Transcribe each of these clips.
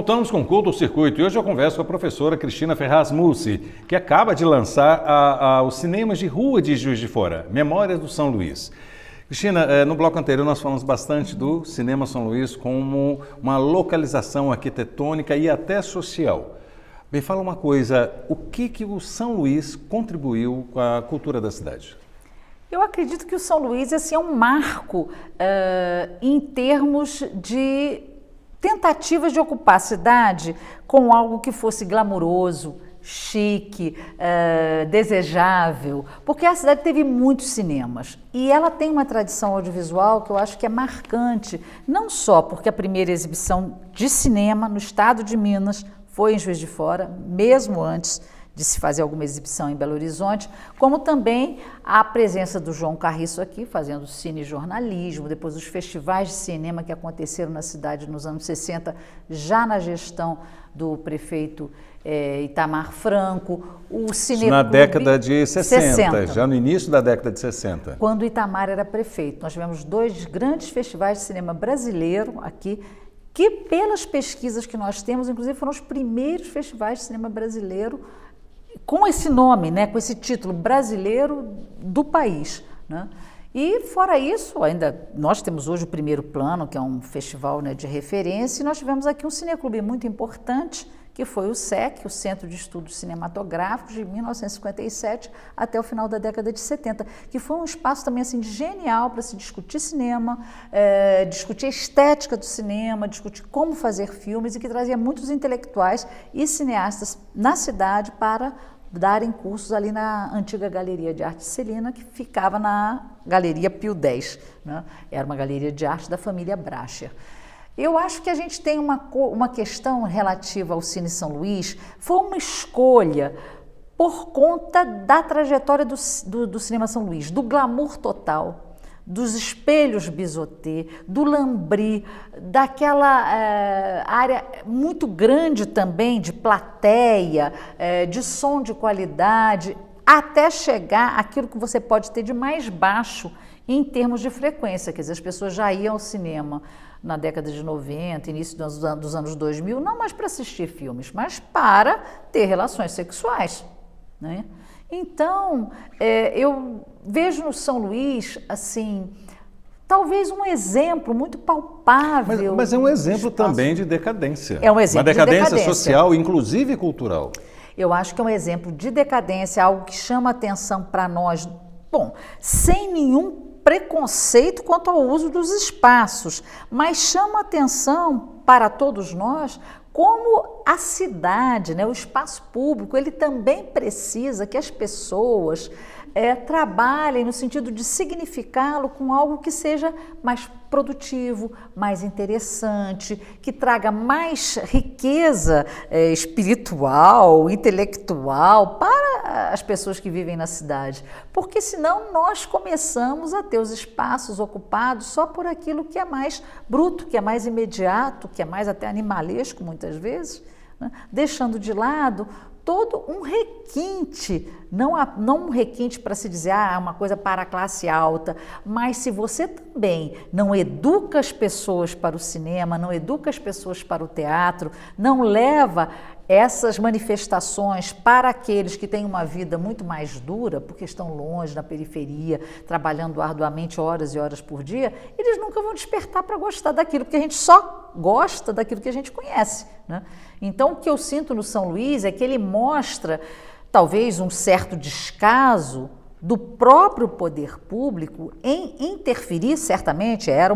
Voltamos com o Culto Circuito e hoje eu converso com a professora Cristina Ferraz Mussi, que acaba de lançar os cinemas de rua de Juiz de Fora, Memórias do São Luís. Cristina, no bloco anterior nós falamos bastante do Cinema São Luís como uma localização arquitetônica e até social. Me fala uma coisa, o que o São Luís contribuiu com a cultura da cidade? Eu acredito que o São Luís é um marco em termos de tentativas de ocupar a cidade com algo que fosse glamouroso, chique, desejável, porque a cidade teve muitos cinemas e ela tem uma tradição audiovisual que eu acho que é marcante, não só porque a primeira exibição de cinema no estado de Minas foi em Juiz de Fora, mesmo antes de se fazer alguma exibição em Belo Horizonte, como também a presença do João Carriço aqui, fazendo cinejornalismo, depois os festivais de cinema que aconteceram na cidade nos anos 60, já na gestão do prefeito Itamar Franco, o Cineclube... Na década de 60, já no início da década de 60. Quando o Itamar era prefeito. Nós tivemos 2 grandes festivais de cinema brasileiro aqui, que pelas pesquisas que nós temos, inclusive foram os primeiros festivais de cinema brasileiro com esse nome, né, com esse título, brasileiro do país, né? E fora isso, ainda nós temos hoje o Primeiro Plano, que é um festival, né, de referência, e nós tivemos aqui um cineclube muito importante, que foi o SEC, o Centro de Estudos Cinematográficos, de 1957 até o final da década de 70, que foi um espaço também assim genial para se discutir cinema, discutir a estética do cinema, discutir como fazer filmes, e que trazia muitos intelectuais e cineastas na cidade para darem cursos ali na antiga Galeria de Arte Celina, que ficava na Galeria Pio X, né? Era uma galeria de arte da família Bracher. Eu acho que a gente tem uma questão relativa ao Cine São Luís, foi uma escolha por conta da trajetória do Cinema São Luís, do glamour total, dos espelhos Bisotê, do Lambri, daquela área muito grande também de plateia, de som de qualidade, até chegar àquilo que você pode ter de mais baixo em termos de frequência, quer dizer, as pessoas já iam ao cinema na década de 90, início dos anos 2000, não mais para assistir filmes, mas para ter relações sexuais, né? Então, eu vejo no São Luís, assim, talvez um exemplo muito palpável. Mas é um exemplo também de decadência. É um exemplo de decadência. Uma decadência social, inclusive cultural. Eu acho que é um exemplo de decadência, algo que chama atenção para nós, bom, sem nenhum preconceito quanto ao uso dos espaços, mas chama atenção para todos nós como a cidade, né, o espaço público, ele também precisa que as pessoas trabalhem no sentido de significá-lo com algo que seja mais produtivo, mais interessante, que traga mais riqueza espiritual, intelectual para as pessoas que vivem na cidade. Porque senão nós começamos a ter os espaços ocupados só por aquilo que é mais bruto, que é mais imediato, que é mais até animalesco muitas vezes, né? Deixando de lado todo um requinte, não um requinte para se dizer, uma coisa para a classe alta, mas se você também não educa as pessoas para o cinema, não educa as pessoas para o teatro, não leva essas manifestações para aqueles que têm uma vida muito mais dura, porque estão longe, na periferia, trabalhando arduamente horas e horas por dia, eles nunca vão despertar para gostar daquilo, porque a gente só gosta daquilo que a gente conhece, né? Então, o que eu sinto no São Luís é que ele mostra, talvez, um certo descaso do próprio poder público em interferir, certamente, era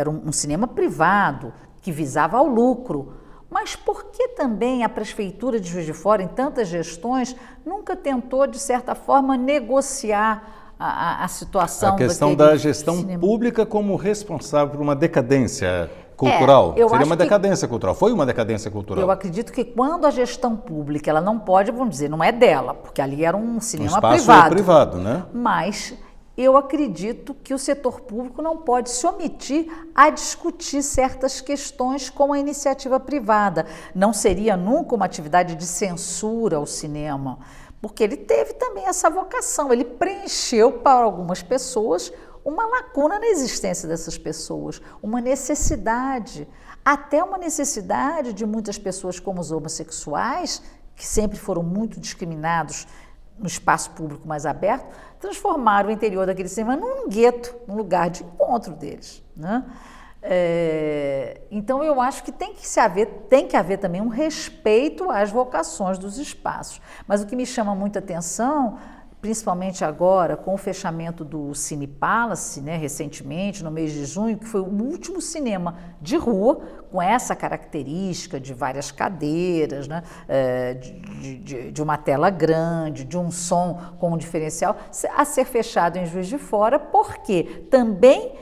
um cinema privado, que visava ao lucro, mas por que também a Prefeitura de Juiz de Fora, em tantas gestões, nunca tentou, de certa forma, negociar a situação? A questão da gestão pública como responsável por uma decadência cultural. Seria uma decadência cultural. Foi uma decadência cultural. Eu acredito que quando a gestão pública, ela não pode, vamos dizer, não é dela, porque ali era um cinema privado, né? Mas eu acredito que o setor público não pode se omitir a discutir certas questões com a iniciativa privada. Não seria nunca uma atividade de censura ao cinema, porque ele teve também essa vocação, ele preencheu para algumas pessoas uma lacuna na existência dessas pessoas, uma necessidade. até uma necessidade de muitas pessoas como os homossexuais, que sempre foram muito discriminados no espaço público mais aberto, transformaram o interior daquele cinema num gueto, num lugar de encontro deles, né? Então eu acho que tem que haver também um respeito às vocações dos espaços. Mas o que me chama muita atenção, principalmente agora com o fechamento do Cine Palace, né, recentemente, no mês de junho, que foi o último cinema de rua com essa característica de várias cadeiras, né, de uma tela grande, de um som com um diferencial, a ser fechado em Juiz de Fora, porque também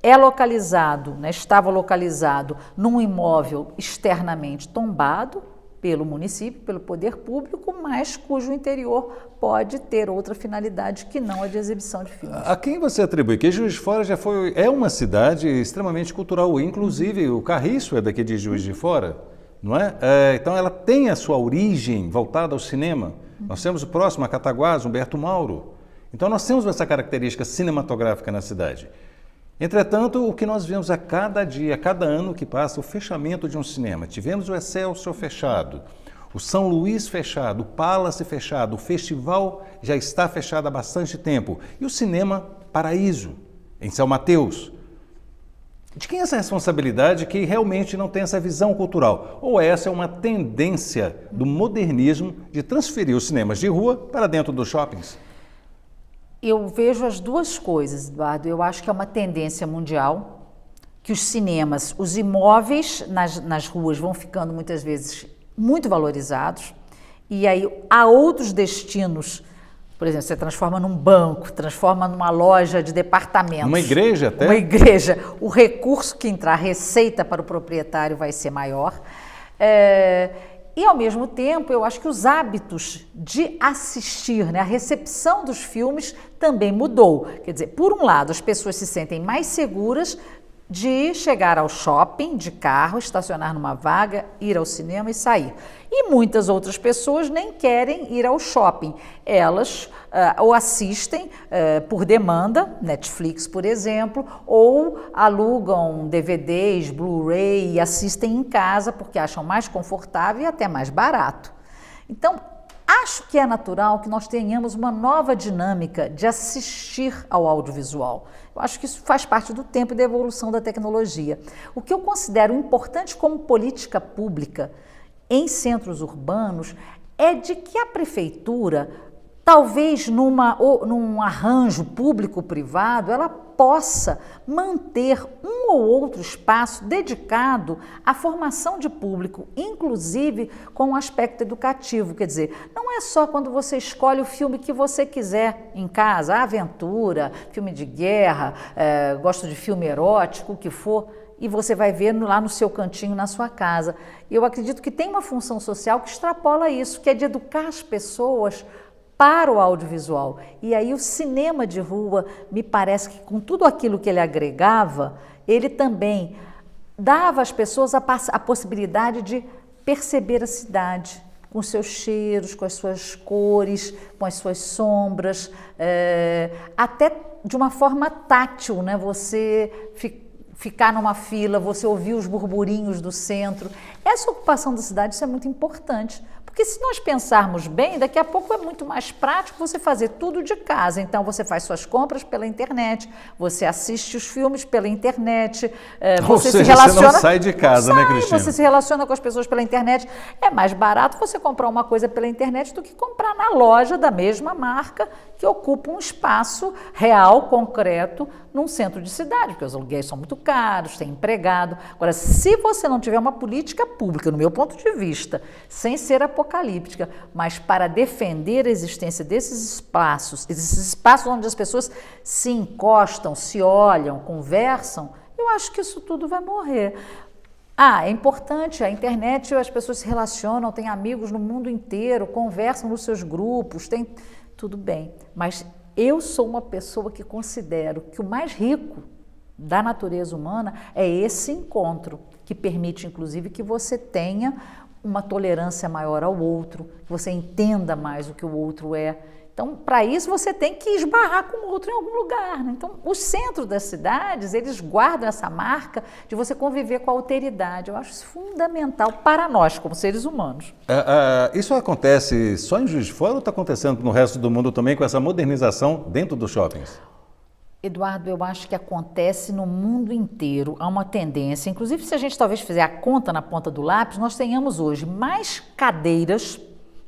é localizado, né, estava localizado num imóvel externamente tombado pelo município, pelo poder público, mas cujo interior pode ter outra finalidade que não a de exibição de filmes. A quem você atribui? Que Juiz de Fora é uma cidade extremamente cultural, inclusive o Carriço é daqui de Juiz de Fora, não é? Então ela tem a sua origem voltada ao cinema. Nós temos o próximo, a Cataguás, Humberto Mauro. Então nós temos essa característica cinematográfica na cidade. Entretanto, o que nós vemos a cada dia, a cada ano que passa, o fechamento de um cinema. Tivemos o Excelsior fechado, o São Luís fechado, o Palace fechado, o festival já está fechado há bastante tempo. E o Cinema Paraíso, em São Mateus. De quem é essa responsabilidade que realmente não tem essa visão cultural? Ou essa é uma tendência do modernismo de transferir os cinemas de rua para dentro dos shoppings? Eu vejo as duas coisas, Eduardo. Eu acho que é uma tendência mundial, que os cinemas, os imóveis nas ruas vão ficando muitas vezes muito valorizados, e aí há outros destinos. Por exemplo, você transforma num banco, transforma numa loja de departamentos. Uma igreja até? Uma igreja. O recurso que entrar, a receita para o proprietário vai ser maior. E, ao mesmo tempo, eu acho que os hábitos de assistir, né, a recepção dos filmes também mudou. Quer dizer, por um lado, as pessoas se sentem mais seguras de chegar ao shopping de carro, estacionar numa vaga, ir ao cinema e sair. E muitas outras pessoas nem querem ir ao shopping. Elas ou assistem por demanda, Netflix, por exemplo, ou alugam DVDs, Blu-ray e assistem em casa porque acham mais confortável e até mais barato. Então, acho que é natural que nós tenhamos uma nova dinâmica de assistir ao audiovisual. Eu acho que isso faz parte do tempo e da evolução da tecnologia. O que eu considero importante como política pública em centros urbanos é de que a prefeitura, talvez num arranjo público-privado, ela possa manter um ou outro espaço dedicado à formação de público, inclusive com um aspecto educativo. Quer dizer, não é só quando você escolhe o filme que você quiser em casa, aventura, filme de guerra, gosto de filme erótico, o que for, e você vai ver lá no seu cantinho, na sua casa. Eu acredito que tem uma função social que extrapola isso, que é de educar as pessoas para o audiovisual. E aí o cinema de rua, me parece que com tudo aquilo que ele agregava, ele também dava às pessoas a possibilidade de perceber a cidade, com seus cheiros, com as suas cores, com as suas sombras, até de uma forma tátil, né? Você ficar numa fila, você ouvir os burburinhos do centro. Essa ocupação da cidade, isso é muito importante. Porque se nós pensarmos bem, daqui a pouco é muito mais prático você fazer tudo de casa. Então, você faz suas compras pela internet, você assiste os filmes pela internet, você se relaciona... Você não sai de casa, né, Cristina? Você se relaciona com as pessoas pela internet. É mais barato você comprar uma coisa pela internet do que comprar na loja da mesma marca que ocupa um espaço real, concreto, num centro de cidade, porque os aluguéis são muito caros, tem empregado. Agora, se você não tiver uma política pública, no meu ponto de vista, sem ser apocalíptica, mas para defender a existência desses espaços onde as pessoas se encostam, se olham, conversam, eu acho que isso tudo vai morrer. É importante, a internet, as pessoas se relacionam, têm amigos no mundo inteiro, conversam nos seus grupos, tudo bem, mas eu sou uma pessoa que considero que o mais rico da natureza humana é esse encontro, que permite, inclusive, que você tenha uma tolerância maior ao outro, que você entenda mais o que o outro é. Então, Então, para isso, você tem que esbarrar com o outro em algum lugar, né? Então, os centros das cidades, eles guardam essa marca de você conviver com a alteridade. Eu acho isso fundamental para nós, como seres humanos. Isso acontece só em Juiz de Fora ou está acontecendo no resto do mundo também com essa modernização dentro dos shoppings? Eduardo, eu acho que acontece no mundo inteiro, há uma tendência, inclusive se a gente talvez fizer a conta na ponta do lápis, nós tenhamos hoje mais cadeiras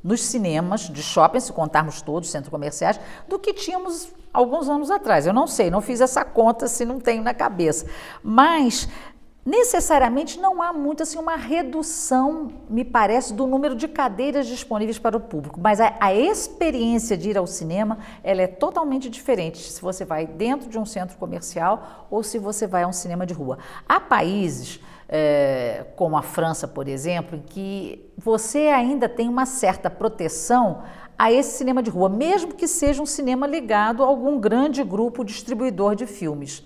nos cinemas de shopping, se contarmos todos, centros comerciais, do que tínhamos alguns anos atrás. Eu não sei, não fiz essa conta, se não tenho na cabeça. Mas, necessariamente, não há muito, assim, uma redução, me parece, do número de cadeiras disponíveis para o público. Mas a experiência de ir ao cinema, ela é totalmente diferente se você vai dentro de um centro comercial ou se você vai a um cinema de rua. Há países... como a França, por exemplo, em que você ainda tem uma certa proteção a esse cinema de rua, mesmo que seja um cinema ligado a algum grande grupo distribuidor de filmes.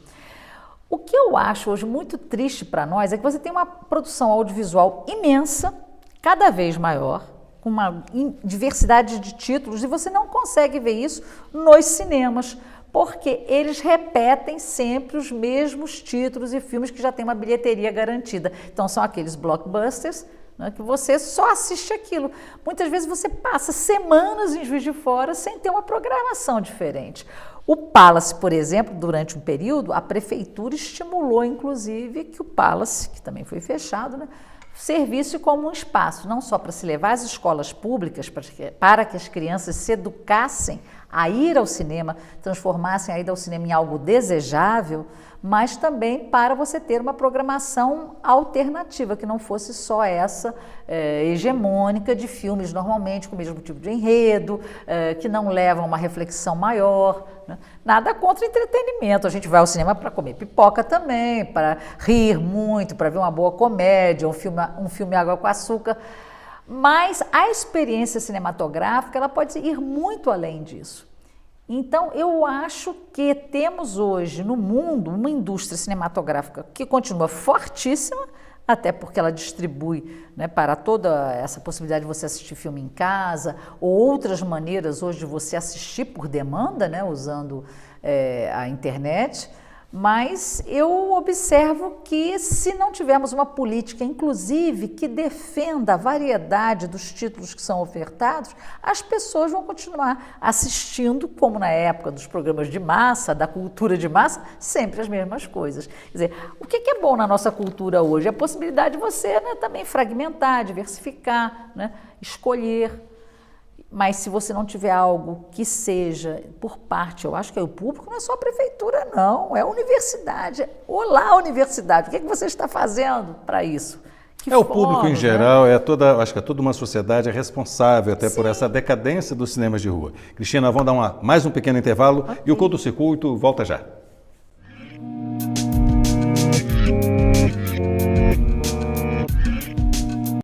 O que eu acho hoje muito triste para nós é que você tem uma produção audiovisual imensa, cada vez maior, com uma diversidade de títulos, e você não consegue ver isso nos cinemas, porque eles repetem sempre os mesmos títulos e filmes que já têm uma bilheteria garantida. Então, são aqueles blockbusters, né, que você só assiste aquilo. Muitas vezes você passa semanas em Juiz de Fora sem ter uma programação diferente. O Palace, por exemplo, durante um período, a prefeitura estimulou, inclusive, que o Palace, que também foi fechado, né, servisse como um espaço, não só para se levar às escolas públicas, para que as crianças se educassem a ir ao cinema, transformassem a ida ao cinema em algo desejável, mas também para você ter uma programação alternativa, que não fosse só essa hegemônica de filmes normalmente com o mesmo tipo de enredo, que não levam a uma reflexão maior, né? Nada contra entretenimento, a gente vai ao cinema para comer pipoca também, para rir muito, para ver uma boa comédia, um filme água com açúcar, mas a experiência cinematográfica ela pode ir muito além disso. Então, eu acho que temos hoje no mundo uma indústria cinematográfica que continua fortíssima, até porque ela distribui, né, para toda essa possibilidade de você assistir filme em casa, ou outras maneiras hoje de você assistir por demanda, né, usando a internet. Mas eu observo que se não tivermos uma política, inclusive, que defenda a variedade dos títulos que são ofertados, as pessoas vão continuar assistindo, como na época dos programas de massa, da cultura de massa, sempre as mesmas coisas. Quer dizer, o que é bom na nossa cultura hoje? A possibilidade de você, né, também fragmentar, diversificar, né, escolher. Mas se você não tiver algo que seja por parte, eu acho que é o público, não é só a prefeitura, não, é a universidade. Olá, universidade, o que você está fazendo para isso? O público em geral, né? Acho que toda uma sociedade é responsável até por essa decadência dos cinemas de rua. Cristina, vamos dar mais um pequeno intervalo e o Curto-Circuito volta já.